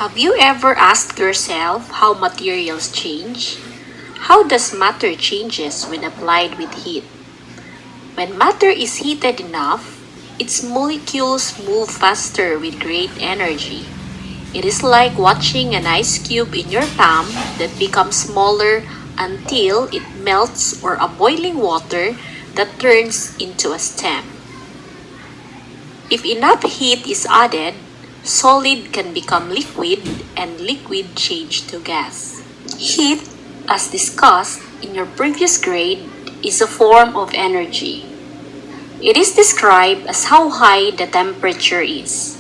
Have you ever asked yourself how materials change? How does matter changes when applied with heat? When matter is heated enough, its molecules move faster with great energy. It is like watching an ice cube in your palm that becomes smaller until it melts, or a boiling water that turns into a stem. If enough heat is added, solid can become liquid and liquid change to gas. Heat, as discussed in your previous grade, is a form of energy. It is described as how high the temperature is.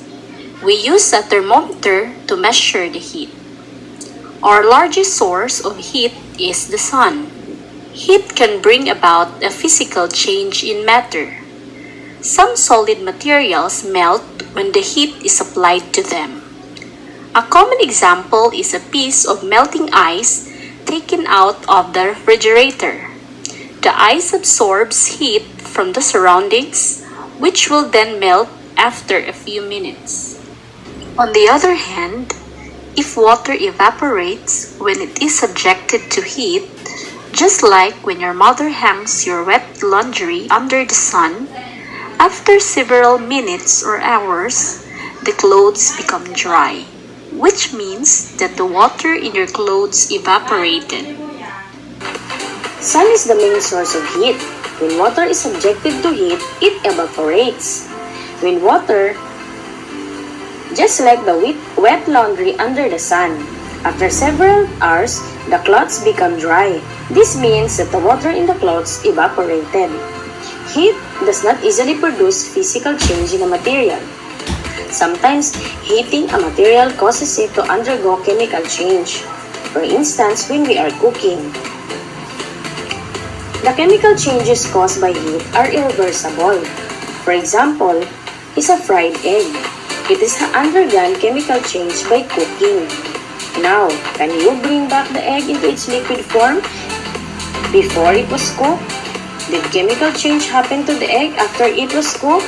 We use a thermometer to measure the heat. Our largest source of heat is the sun. Heat can bring about a physical change in matter. Some solid materials melt when the heat is applied to them. A common example is a piece of melting ice taken out of the refrigerator. The ice absorbs heat from the surroundings, which will then melt after a few minutes. On the other hand, if water evaporates when it is subjected to heat, just like when your mother hangs your wet laundry under the sun, after several minutes or hours, the clothes become dry, which means that the water in your clothes evaporated. Sun is the main source of heat. When water is subjected to heat, it evaporates. When water, just like the wet laundry under the sun, after several hours, the clothes become dry. This means that the water in the clothes evaporated. Heat does not easily produce physical change in a material. Sometimes, heating a material causes it to undergo chemical change. For instance, when we are cooking. The chemical changes caused by heat are irreversible. For example, is a fried egg. It has undergone chemical change by cooking. Now, can you bring back the egg into its liquid form before it was cooked? Did chemical change happen to the egg after it was cooked?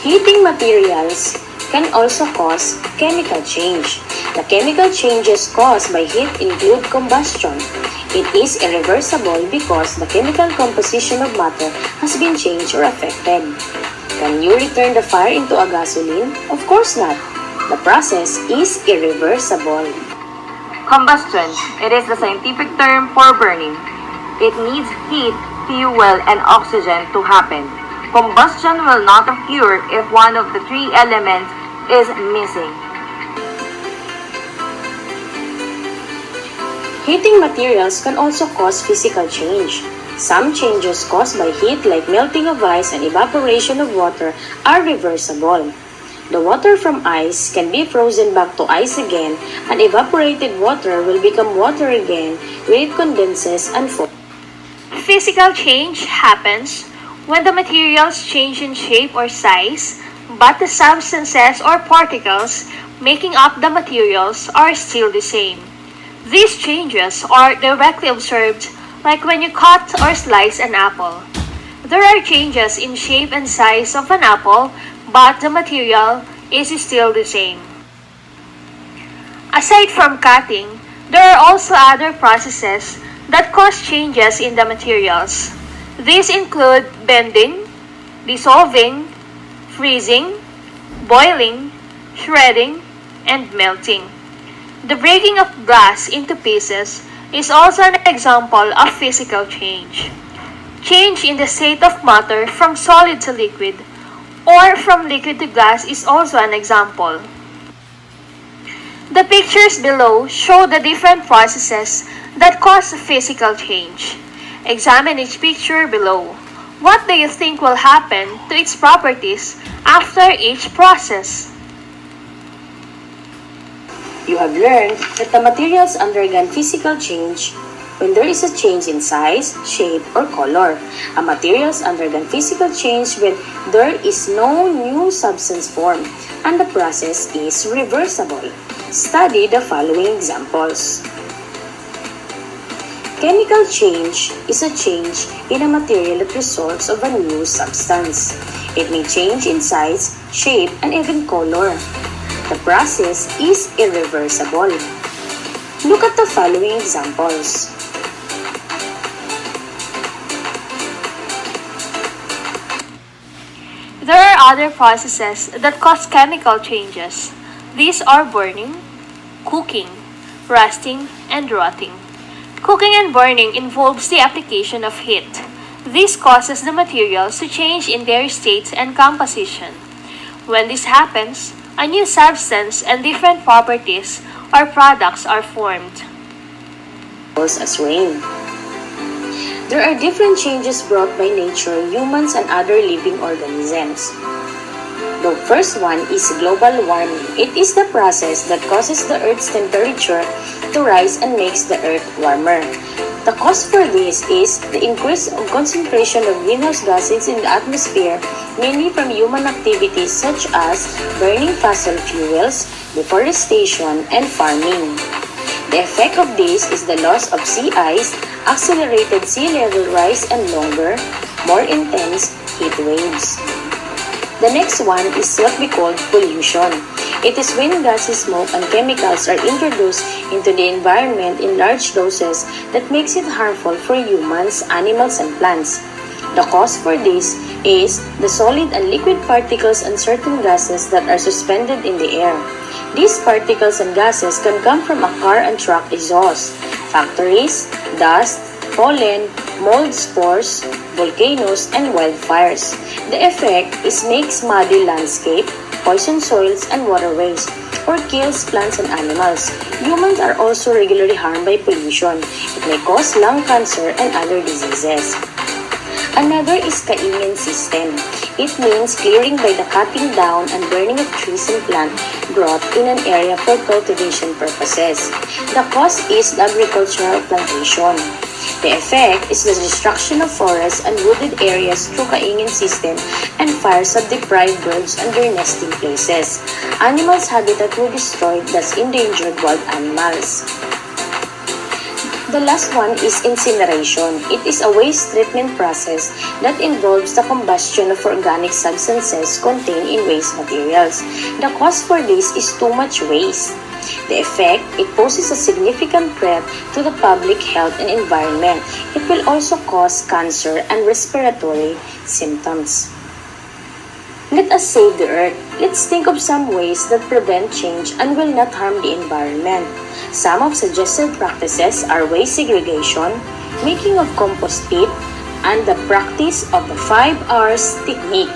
Heating materials can also cause chemical change. The chemical changes caused by heat include combustion. It is irreversible because the chemical composition of matter has been changed or affected. Can you return the fire into a gasoline? Of course not. The process is irreversible. Combustion. It is the scientific term for burning. It needs heat, fuel, and oxygen to happen. Combustion will not occur if one of the three elements is missing. Heating materials can also cause physical change. Some changes caused by heat, like melting of ice and evaporation of water, are reversible. The water from ice can be frozen back to ice again, and evaporated water will become water again when it condenses and forms. Physical change happens when the materials change in shape or size, but the substances or particles making up the materials are still the same. These changes are directly observed, like when you cut or slice an apple. There are changes in shape and size of an apple, but the material is still the same. Aside from cutting, there are also other processes that cause changes in the materials. These include bending, dissolving, freezing, boiling, shredding, and melting. The breaking of glass into pieces is also an example of physical change. Change in the state of matter from solid to liquid or from liquid to gas is also an example. The pictures below show the different processes that cause physical change. Examine each picture below. What do you think will happen to its properties after each process? You have learned that the materials undergo physical change when there is a change in size, shape, or color. A materials undergo physical change when there is no new substance formed and the process is reversible. Study the following examples. Chemical change is a change in a material that results of a new substance. It may change in size, shape, and even color. The process is irreversible. Look at the following examples. There are other processes that cause chemical changes. These are burning, cooking, rusting, and rotting. Cooking and burning involves the application of heat. This causes the materials to change in their states and composition. When this happens, a new substance and different properties or products are formed. As rain. There are different changes brought by nature, humans, and other living organisms. The first one is global warming. It is the process that causes the Earth's temperature to rise and makes the Earth warmer. The cause for this is the increase of concentration of greenhouse gases in the atmosphere, mainly from human activities such as burning fossil fuels, deforestation, and farming. The effect of this is the loss of sea ice, accelerated sea level rise, and longer, more intense heat waves. The next one is what we call pollution. It is when gases, smoke, and chemicals are introduced into the environment in large doses that makes it harmful for humans, animals, and plants. The cause for this is the solid and liquid particles and certain gases that are suspended in the air. These particles and gases can come from a car and truck exhaust, factories, dust, pollen, mold spores, volcanoes, and wildfires. The effect is makes muddy landscape, poison soils and waterways, or kills plants and animals. Humans are also regularly harmed by pollution. It may cause lung cancer and other diseases. Another is kaingin system. It means clearing by the cutting down and burning of trees and plant growth in an area for cultivation purposes. The cause is the agricultural plantation. The effect is the destruction of forests and wooded areas through kaingin system, and fires have deprived birds and their nesting places. Animals' habitat were destroyed, thus endangered wild animals. The last one is incineration. It is a waste treatment process that involves the combustion of organic substances contained in waste materials. The cause for this is too much waste. The effect, it poses a significant threat to the public health and environment. It will also cause cancer and respiratory symptoms. Let us save the earth. Let's think of some ways that prevent change and will not harm the environment. Some of suggested practices are waste segregation, making of compost pit, and the practice of the 5 R's technique.